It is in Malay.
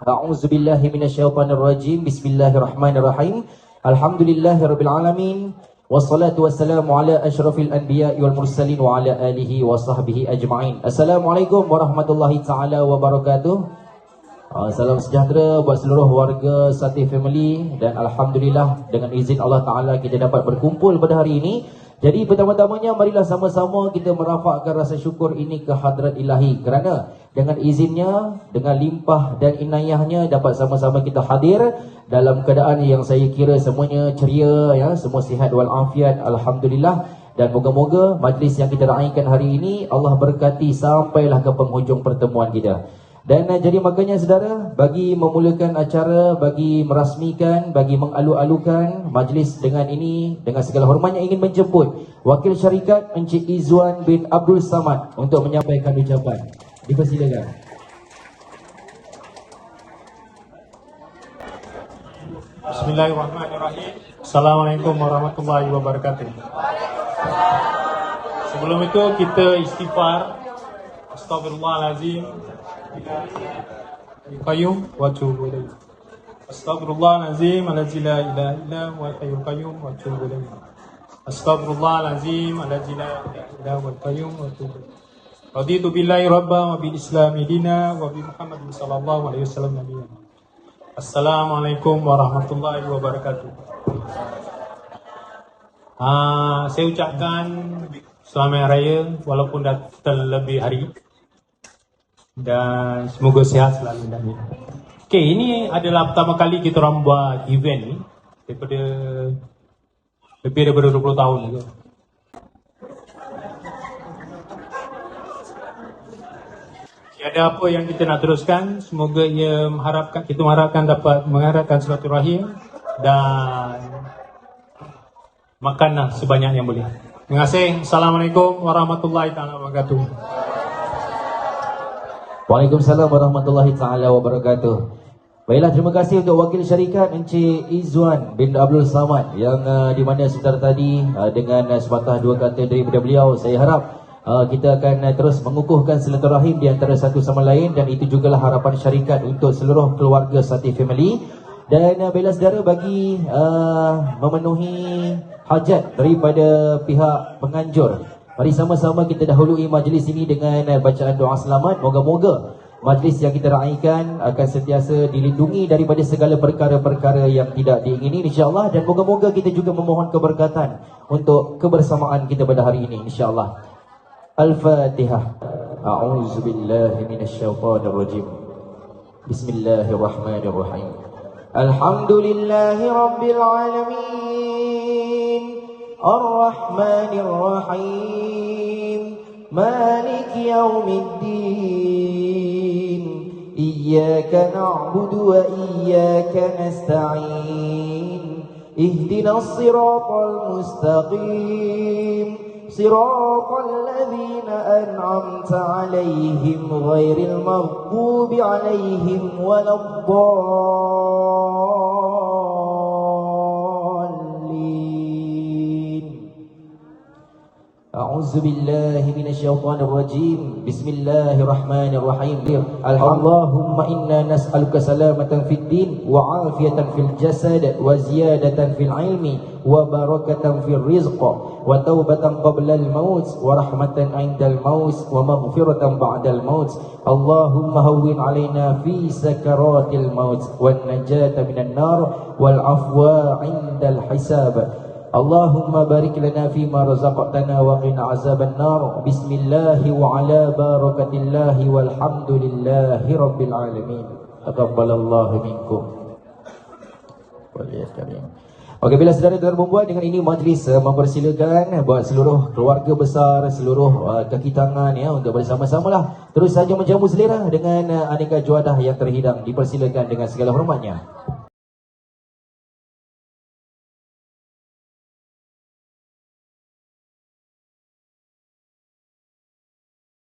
A'udzubillahi minasyaitonirrajim. Bismillahirrahmanirrahim. Alhamdulillahirabbil alamin. Wassalatu wassalamu ala asyrafil anbiya'i wal mursalin wa ala alihi wa sahbihi ajma'in. Assalamualaikum warahmatullahi taala wabarakatuh. Salam sejahtera buat seluruh warga Sati Family, dan alhamdulillah dengan izin Allah Taala kita dapat berkumpul pada hari ini. Jadi pertama-tamanya marilah sama-sama kita merafakkan rasa syukur ini ke hadrat Ilahi, kerana dengan izinnya, dengan limpah dan inayahnya dapat sama-sama kita hadir dalam keadaan yang saya kira semuanya ceria, ya, semua sihat wal afiat, alhamdulillah. Dan moga-moga majlis yang kita raikan hari ini Allah berkati sampailah ke penghujung pertemuan kita. Dan jadi makanya saudara, bagi memulakan acara, bagi merasmikan, bagi mengalu-alukan majlis dengan ini, dengan segala hormatnya ingin menjemput Wakil Syarikat Encik Izzuan bin Abdul Samad untuk menyampaikan ucapan. Dipersilakan. Bismillahirrahmanirrahim. Assalamualaikum warahmatullahi wabarakatuh. Sebelum itu kita istighfar. Astaghfirullahalazim. Qayyum wa atubu ilaih. Astaghfirullahalazim allazi la ilaha illa huwal hayyul qayyum wa atubu ilaih. Astaghfirullahalazim allazi la ilaha illa huwal qayyum wa atubu ilaih. Raditu billahi rabban wa bil islami dina wa bi Muhammadin sallallahu alaihi wasallam nabiyyan. Assalamualaikum warahmatullahi wabarakatuh. Saya ucapkan selamat hari raya walaupun dah terlebih hari, dan semoga sihat selalu. Okey, ini adalah pertama kali kita orang buat event ni daripada lebih daripada 20 tahun juga. Tiada apa yang kita nak teruskan, semoga ia kita mengharapkan dapat mengharapkan silaturahim dan makanlah sebanyak yang boleh. Terima kasih. Assalamualaikum warahmatullahi wabarakatuh. Waalaikumsalam warahmatullahi taala wabarakatuh. Baiklah, terima kasih untuk Wakil Syarikat Encik Izzuan bin Abdul Samad yang di mana sebentar tadi dengan sepatah dua kata daripada beliau, saya harap kita akan terus mengukuhkan silaturahim di antara satu sama lain, dan itu jugalah harapan syarikat untuk seluruh keluarga Sati Family. Dan bila saudara bagi memenuhi hajat daripada pihak penganjur, mari sama-sama kita dahului majlis ini dengan bacaan doa selamat. Moga-moga majlis yang kita raikan akan sentiasa dilindungi daripada segala perkara-perkara yang tidak diingini, insya-Allah. Dan moga-moga kita juga memohon keberkatan untuk kebersamaan kita pada hari ini, insya-Allah. Al-Fatihah. A'udzubillahi minasyaitonirrajim. Bismillahirrahmanirrahim. Alhamdulillahi rabbil alamin. Ar-Rahmanir Rahim. Malik yaumiddin. Iyyaka na'budu wa iyyaka nasta'in. Ihdinas siratal mustaqim. Siratal ladzina an'amta 'alaihim ghairil maghdubi 'alaihim waladdallin. A'udzu billahi minasyaitonir rajim. Bismillahirrahmanirrahim. Allahumma inna nas'aluka salamatan fid din wa 'afiyatan fil jasad wa ziyadatan fil ilmi wa barakatan fil rizq wa taubatan qabla al maut wa rahmatan 'indal maut wa maghfiratan ba'dal maut. Allahumma hawwin 'alaina fi sakaratil maut wan najata minan nar wal afwa 'indal hisab. Allahumma barik lana fima razaqtana wa qina azaban nar. Bismillahi wa ala barakatillahi walhamdulillahi rabbil alamin. Taqabbalallahu minkum. Okey, bila saudara dan perempuan, dengan ini majlis mempersilakan buat seluruh keluarga besar, seluruh kaki tangan, ya, untuk bersama-samalah terus saja menjamu selera dengan aneka juadah yang terhidang. Dipersilakan dengan segala hormatnya.